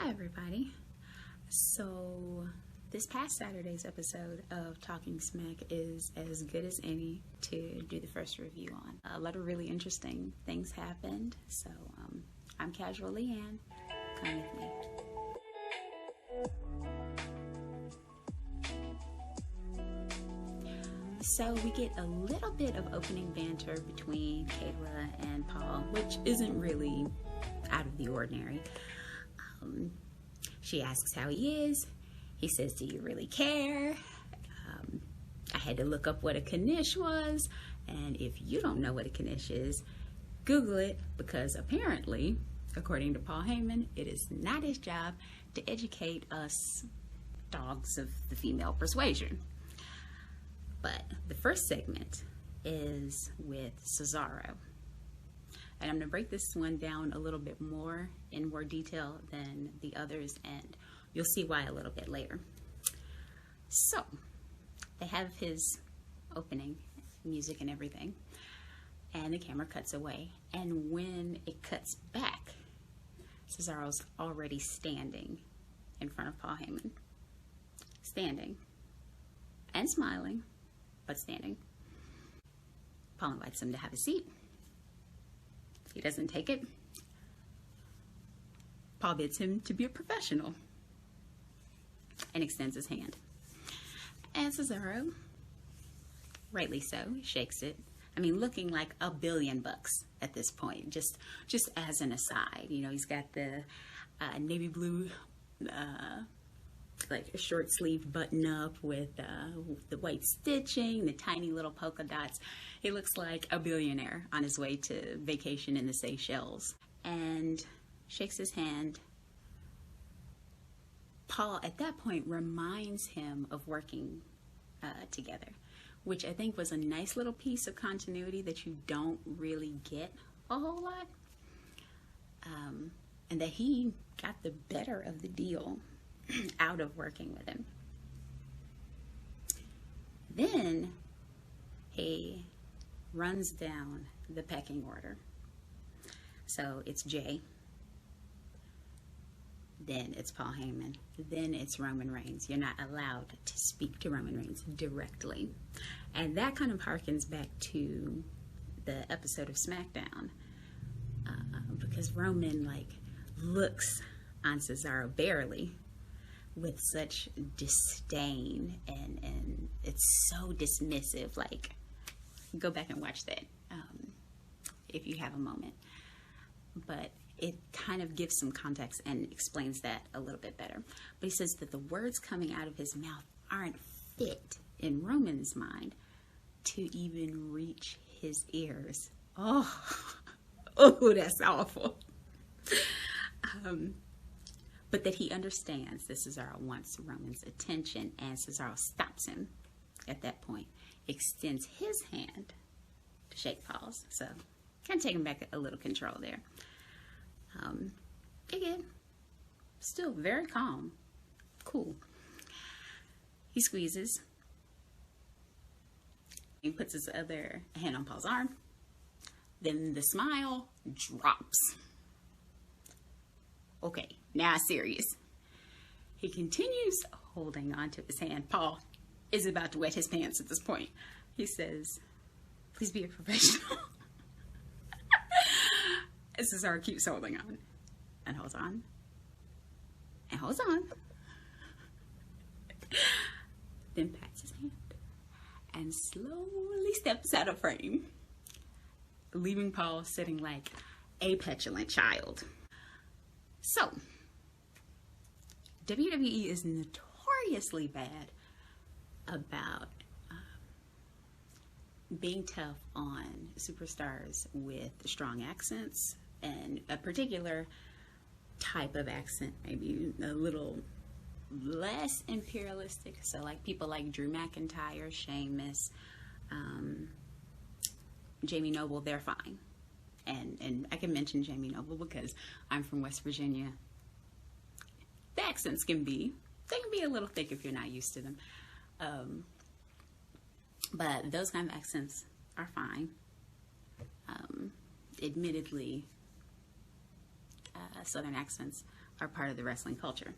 Hi everybody. So this past Saturday's episode of Talking Smack is as good as any to do the first review on. A lot of really interesting things happened. So I'm Casualeann. Come with me. So we get a little bit of opening banter between Kayla and Paul, which isn't really out of the ordinary. She asks how he is. He says, "Do you really care?" I had to look up what a knish was, and if you don't know what a knish is, Google it, because apparently, according to Paul Heyman, it is not his job to educate us dogs of the female persuasion. But the first segment is with Cesaro. And I'm going to break this one down a little bit more in more detail than the others, and you'll see why a little bit later. So, they have his opening music and everything, and the camera cuts away. And when it cuts back, Cesaro's already standing in front of Paul Heyman. Standing. And smiling, but standing. Paul invites him to have a seat. He doesn't take it. Paul bids him to be a professional and extends his hand. And Cesaro, rightly so, shakes it. I mean, looking like $1 billion at this point, just as an aside. You know, he's got the navy blue, like a short sleeve button up with the white stitching, the tiny little polka dots. He looks like a billionaire on his way to vacation in the Seychelles, and shakes his hand. Paul at that point reminds him of working together, which I think was a nice little piece of continuity that you don't really get a whole lot, and that he got the better of the deal out of working with him. Then he runs down the pecking order. So it's Jay, then it's Paul Heyman, then it's Roman Reigns. You're not allowed to speak to Roman Reigns directly. And that kind of harkens back to the episode of Smackdown, because Roman looks on Cesaro barely with such disdain, and it's so dismissive. Go back and watch that if you have a moment. But it kind of gives some context and explains that a little bit better. But he says that the words coming out of his mouth aren't fit in Roman's mind to even reach his ears. Oh, that's awful. But that he understands that Cesaro wants Roman's attention, and Cesaro stops him at that point, extends his hand to shake Paul's. So, kind of taking back a little control there. Again, still very calm, cool. He squeezes. He puts his other hand on Paul's arm. Then the smile drops. Okay, now serious. He continues holding onto his hand. Paul is about to wet his pants at this point. He says, "Please be a professional." And Cesaro keeps holding on, and holds on, and holds on. Then pats his hand, and slowly steps out of frame, leaving Paul sitting like a petulant child. So, WWE is notoriously bad about being tough on superstars with strong accents, and a particular type of accent, maybe a little less imperialistic. So people like Drew McIntyre, Sheamus, Jamie Noble, they're fine. And I can mention Jamie Noble because I'm from West Virginia. The accents can be a little thick if you're not used to them. But those kind of accents are fine. Admittedly, Southern accents are part of the wrestling culture.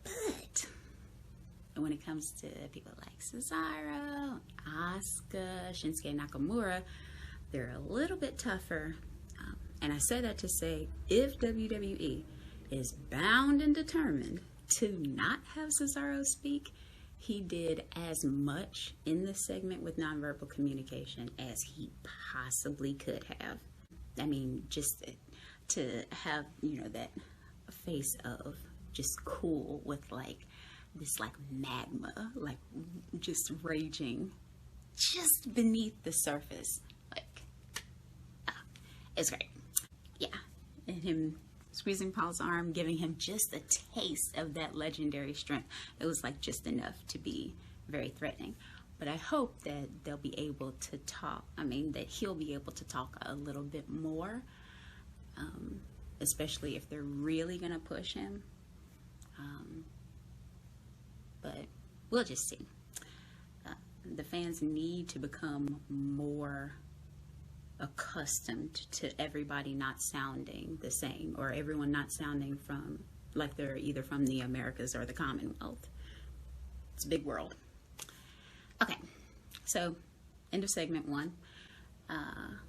But when it comes to people like Cesaro, Asuka, Shinsuke Nakamura, they're a little bit tougher. And I say that to say, if WWE is bound and determined to not have Cesaro speak, he did as much in this segment with nonverbal communication as he possibly could have. I mean, just to have, you know, that face of just cool with like this like magma, like just raging just beneath the surface. Like, it's great. Yeah. And him squeezing Paul's arm, giving him just a taste of that legendary strength. It was like just enough to be very threatening. But I hope that they'll be able to talk. I mean, that he'll be able to talk a little bit more, especially if they're really going to push him. But we'll just see. The fans need to become more accustomed to everybody not sounding the same, or everyone not sounding from like they're either from the Americas or the Commonwealth. It's a big world. Okay, so end of segment 1.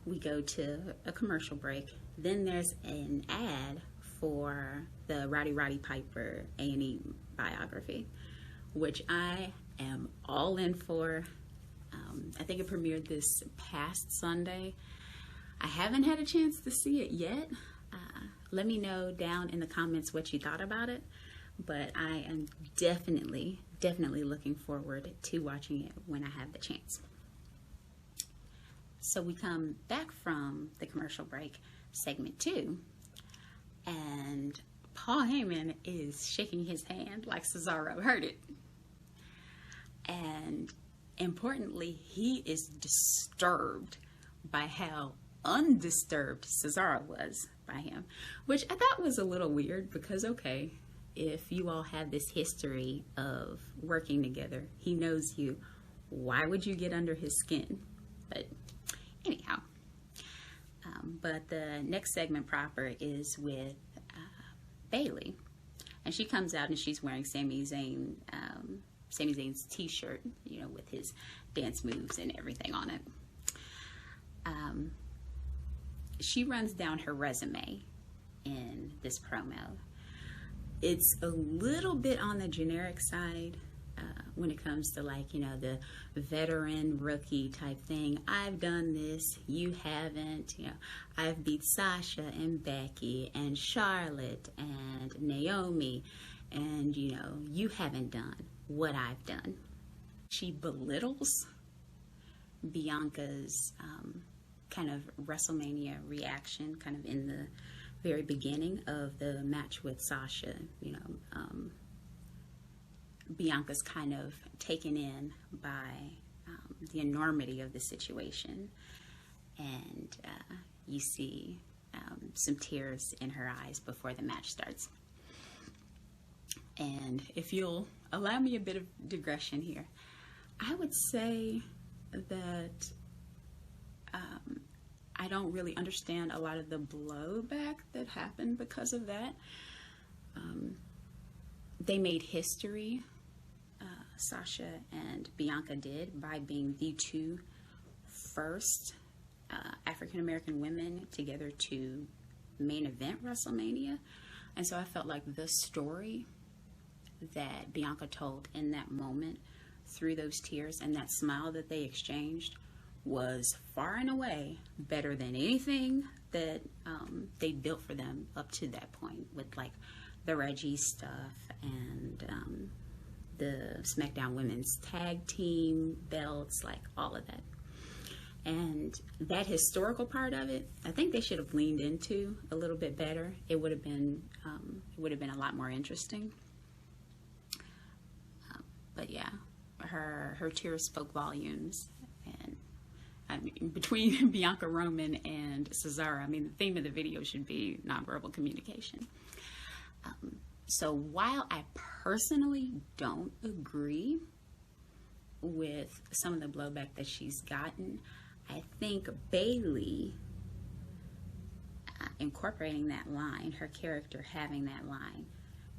We go to a commercial break. Then there's an ad for the Roddy Piper A&E biography, which I am all in for. I think it premiered this past Sunday. I haven't had a chance to see it yet. Let me know down in the comments what you thought about it. But I am definitely looking forward to watching it when I have the chance. So we come back from the commercial break, segment 2, and Paul Heyman is shaking his hand like Cesaro heard it. And importantly, he is disturbed by how undisturbed Cesaro was by him, which I thought was a little weird because, okay, if you all have this history of working together, he knows you, why would you get under his skin? But anyhow, but the next segment proper is with Bayley, and she comes out and she's wearing Sami Zayn's t-shirt, you know, with his dance moves and everything on it. She runs down her resume in this promo. It's a little bit on the generic side when it comes to, like, you know, the veteran rookie type thing. I've done this, you haven't. You know, I've beat Sasha and Becky and Charlotte and Naomi, and, you know, you haven't done what I've done. She belittles Bianca's kind of Wrestlemania reaction, kind of in the very beginning of the match with Sasha. You know, Bianca's kind of taken in by the enormity of the situation, and you see some tears in her eyes before the match starts. And if you'll allow me a bit of digression here, I would say that I don't really understand a lot of the blowback that happened because of that. They made history, Sasha and Bianca did, by being the two first African-American women together to main event WrestleMania. And so I felt like the story that Bianca told in that moment, through those tears and that smile that they exchanged, was far and away better than anything that they built for them up to that point, with like the Reggie stuff and the SmackDown Women's Tag Team belts, like all of that. And that historical part of it, I think they should have leaned into a little bit better. It would have been a lot more interesting. But yeah, her tears spoke volumes. And I mean, between Bianca Roman and Cesaro, I mean, the theme of the video should be nonverbal communication. So while I personally don't agree with some of the blowback that she's gotten, I think Bayley incorporating that line, her character having that line,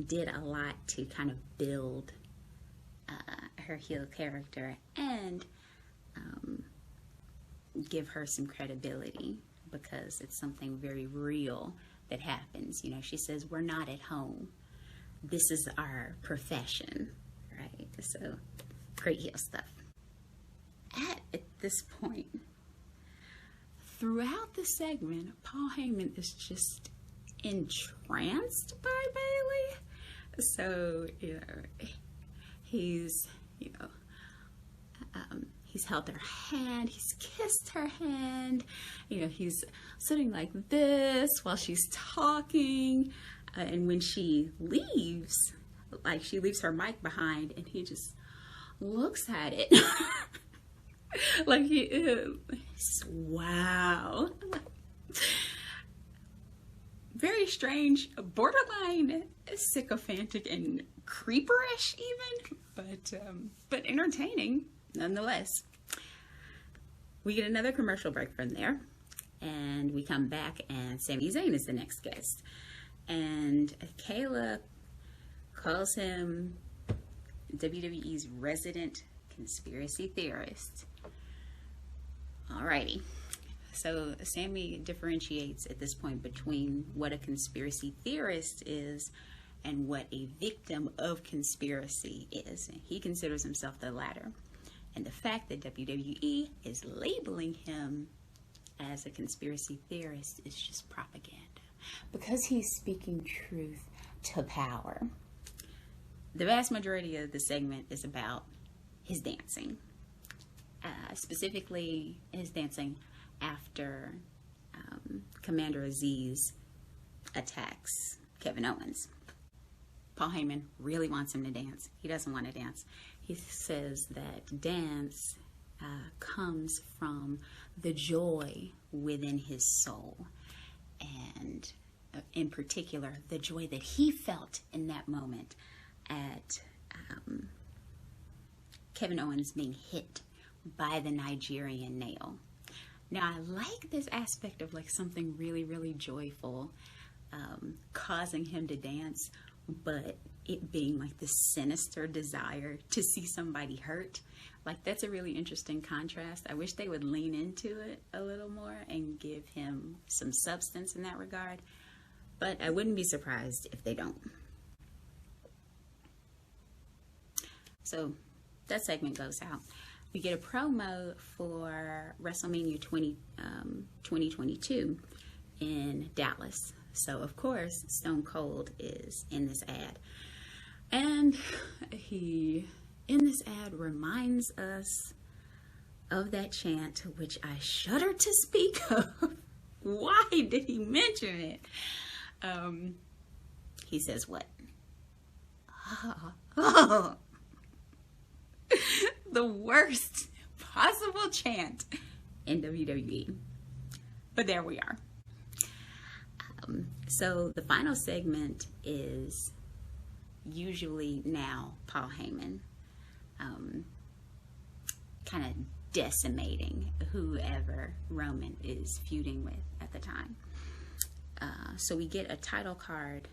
did a lot to kind of build her heel character and give her some credibility, because it's something very real that happens. You know, she says, we're not at home. This is our profession, right? So, great heel stuff. At this point, throughout the segment, Paul Heyman is just entranced by Bayley. So, you know, he's held her hand, he's kissed her hand, you know, he's sitting like this while she's talking, and when she leaves, like she leaves her mic behind, and he just looks at it like he is. Wow. Very strange, borderline sycophantic and creeperish even, but entertaining nonetheless. We get another commercial break from there, and we come back, and Sami Zayn is the next guest. And Kayla calls him WWE's resident conspiracy theorist. Alrighty. So Sami differentiates at this point between what a conspiracy theorist is and what a victim of conspiracy is. And he considers himself the latter. And the fact that WWE is labeling him as a conspiracy theorist is just propaganda, because he's speaking truth to power. The vast majority of the segment is about his dancing. Specifically, his dancing after Commander Aziz attacks Kevin Owens. Paul Heyman really wants him to dance. He doesn't want to dance. He says that dance comes from the joy within his soul, and in particular, the joy that he felt in that moment at Kevin Owens being hit by the Nigerian nail. Now, I like this aspect of like something really, really joyful causing him to dance, but it being like the sinister desire to see somebody hurt. Like, that's a really interesting contrast. I wish they would lean into it a little more and give him some substance in that regard, but I wouldn't be surprised if they don't. So that segment goes out. We get a promo for WrestleMania 2022 in Dallas. So, of course, Stone Cold is in this ad. And he, in this ad, reminds us of that chant, which I shudder to speak of. Why did he mention it? He says what? The worst possible chant in WWE. But there we are. So the final segment is usually now Paul Heyman kind of decimating whoever Roman is feuding with at the time. So we get a title card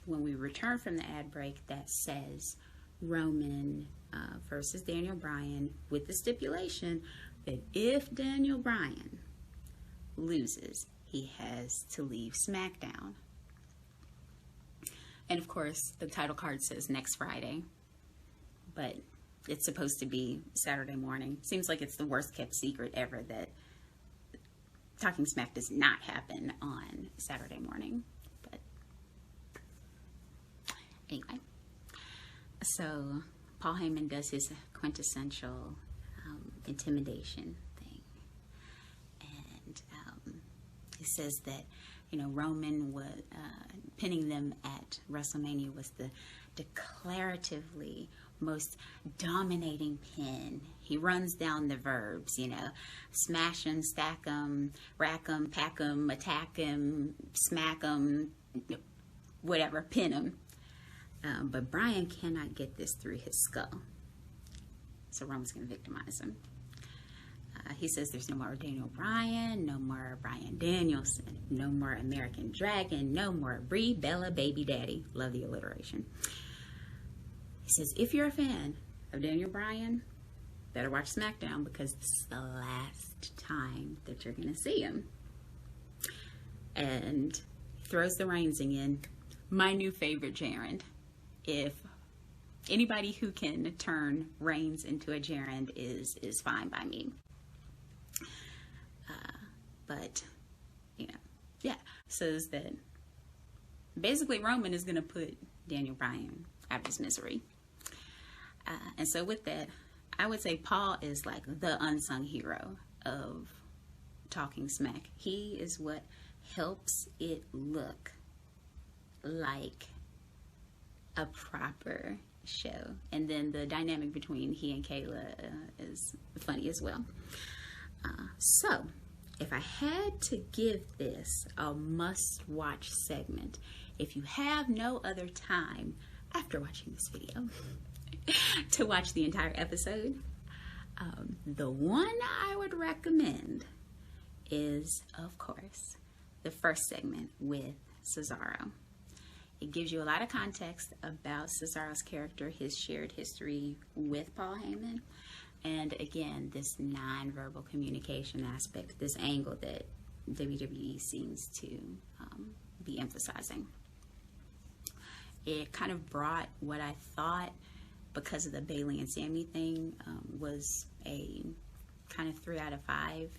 when we return from the ad break that says Roman versus Daniel Bryan, with the stipulation that if Daniel Bryan loses, he has to leave SmackDown. And of course, the title card says next Friday, but it's supposed to be Saturday morning. Seems like it's the worst kept secret ever that Talking Smack does not happen on Saturday morning. But anyway, so Paul Heyman does his quintessential intimidation thing, and he says that, you know, Roman was pinning them at WrestleMania was the declaratively most dominating pin. He runs down the verbs, you know, smash 'em, stack 'em, rack 'em, pack 'em, attack 'em, smack 'em, whatever, pin 'em. But Bryan cannot get this through his skull, so Roman's going to victimize him. He says there's no more Daniel Bryan, no more Bryan Danielson, no more American Dragon, no more Brie Bella Baby Daddy. Love the alliteration. He says, if you're a fan of Daniel Bryan, better watch SmackDown because this is the last time that you're going to see him. And throws the reins in. My new favorite gerund. If anybody who can turn Reigns into a gerund is fine by me. But, you know, yeah, says that basically Roman is going to put Daniel Bryan out of his misery. And so with that, I would say Paul is like the unsung hero of Talking Smack. He is what helps it look like a proper show. And then the dynamic between he and Kayla is funny as well. So, if I had to give this a must-watch segment, if you have no other time after watching this video to watch the entire episode, the one I would recommend is, of course, the first segment with Cesaro. It gives you a lot of context about Cesaro's character, his shared history with Paul Heyman, and again, this non-verbal communication aspect, this angle that WWE seems to be emphasizing. It kind of brought what I thought, because of the Bayley and Sami thing, was a kind of 3 out of 5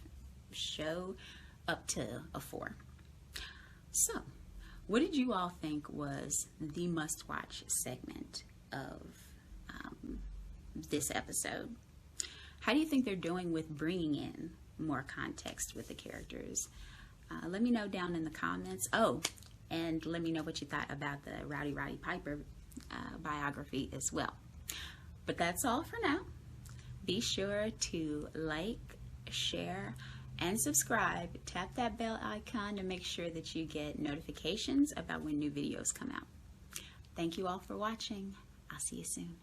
show up to a 4. So, what did you all think was the must-watch segment of this episode? How do you think they're doing with bringing in more context with the characters? Let me know down in the comments. Oh, and let me know what you thought about the Rowdy Roddy Piper biography as well. But that's all for now. Be sure to like, share, and subscribe. Tap that bell icon to make sure that you get notifications about when new videos come out. Thank you all for watching. I'll see you soon.